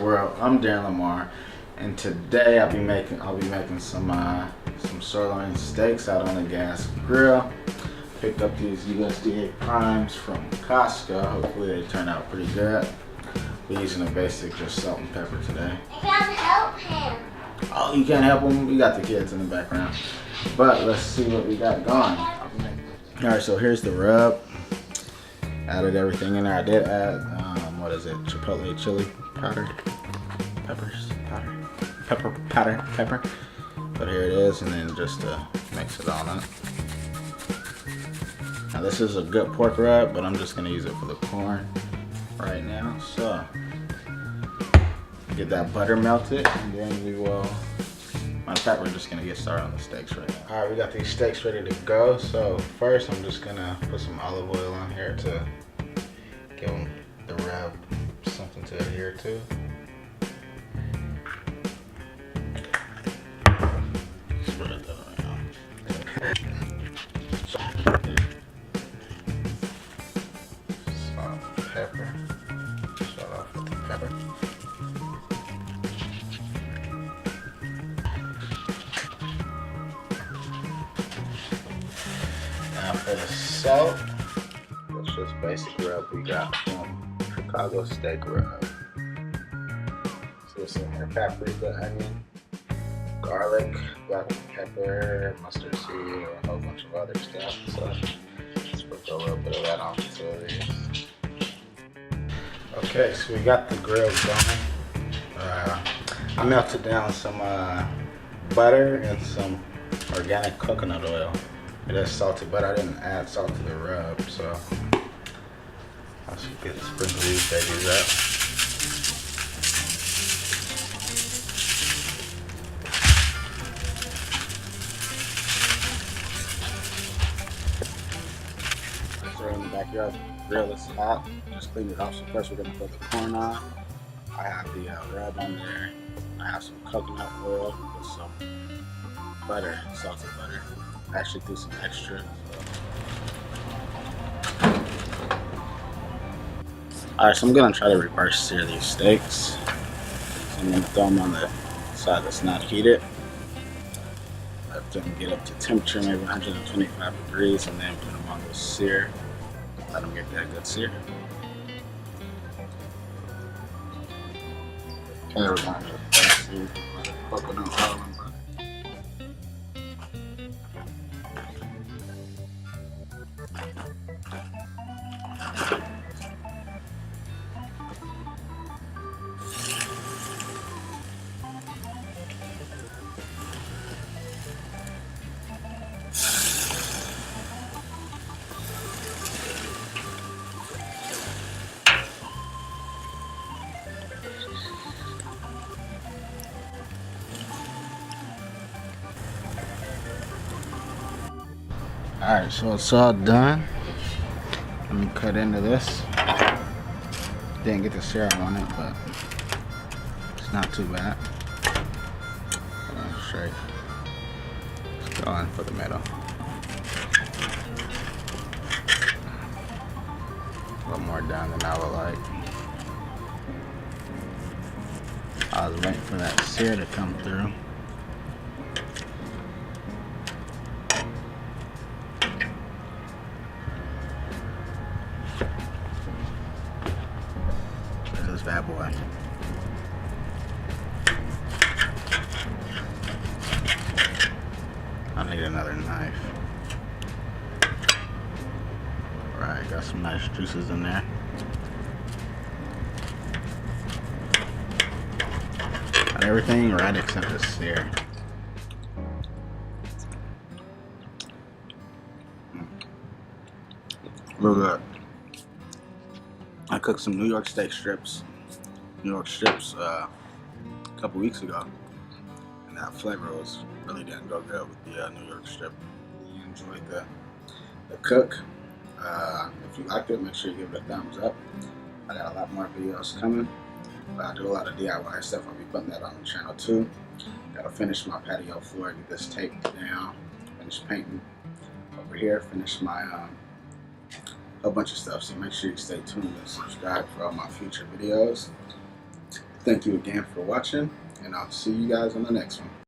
World. I'm Darren Lamar, and today I'll be making some sirloin steaks out on the gas grill. Picked up these USDA primes from Costco. Hopefully they turn out pretty good. We're using a basic just salt and pepper today. I can't help him. Oh, you can't help him? We got the kids in the background. But let's see what we got going. Alright, so here's the rub. Added everything in there. I did add, what is it? Chipotle chili powder. Pepper. But here it is, and then just mix it all up. Now this is a good pork rub, but I'm just gonna use it for the corn right now. So get that butter melted, and then we will. Matter of fact, we're just gonna get started on the steaks right now. All right, we got these steaks ready to go. So first, I'm just gonna put some olive oil on here to give them the rub something to adhere to. Spread that around. Salt, pepper. Start off with the pepper. Now for the salt, it's just basic rub we got from Chicago steak rub. So it's in here: paprika, onion, garlic, black pepper, mustard seed, or a whole bunch of other stuff. So let's put a little bit of that on to these. Okay, so we got the grill going. I melted down some butter and some organic coconut oil. It is salted, but I didn't add salt to the rub, so I'll sprinkle these babies up. So in the backyard, the grill is hot. Just clean it off. So first we're gonna put the corn on. I have the rub on there. I have some coconut oil with some butter, salted butter. I actually threw some extra. Alright, so I'm gonna try to reverse sear these steaks. So I'm gonna throw them on the side that's not heated. Let them get up to temperature, maybe 125 degrees, and then put them on the sear. Let them get that good sear. Okay, we're gonna just coconut oil and butter. Alright, so it's all done. Let me cut into this. Didn't get the syrup on it, but it's not too bad. Straight. Let's go in for the middle. A little more down than I would like. I was waiting for that sear to come through. This bad boy. I need another knife. Alright, got some nice juices in there. Got everything right except the sear. Real good. I cooked some New York steak strips. A couple weeks ago, and that flavor really didn't go good with the New York strip. You enjoyed the cook. If you liked it, make sure you give it a thumbs up. I got a lot more videos coming. I do a lot of DIY stuff. I'll be putting that on the channel too. Gotta finish my patio floor, get this taped down, finish painting over here, finish my a bunch of stuff. So make sure you stay tuned and subscribe for all my future videos. Thank you again for watching, and I'll see you guys on the next one.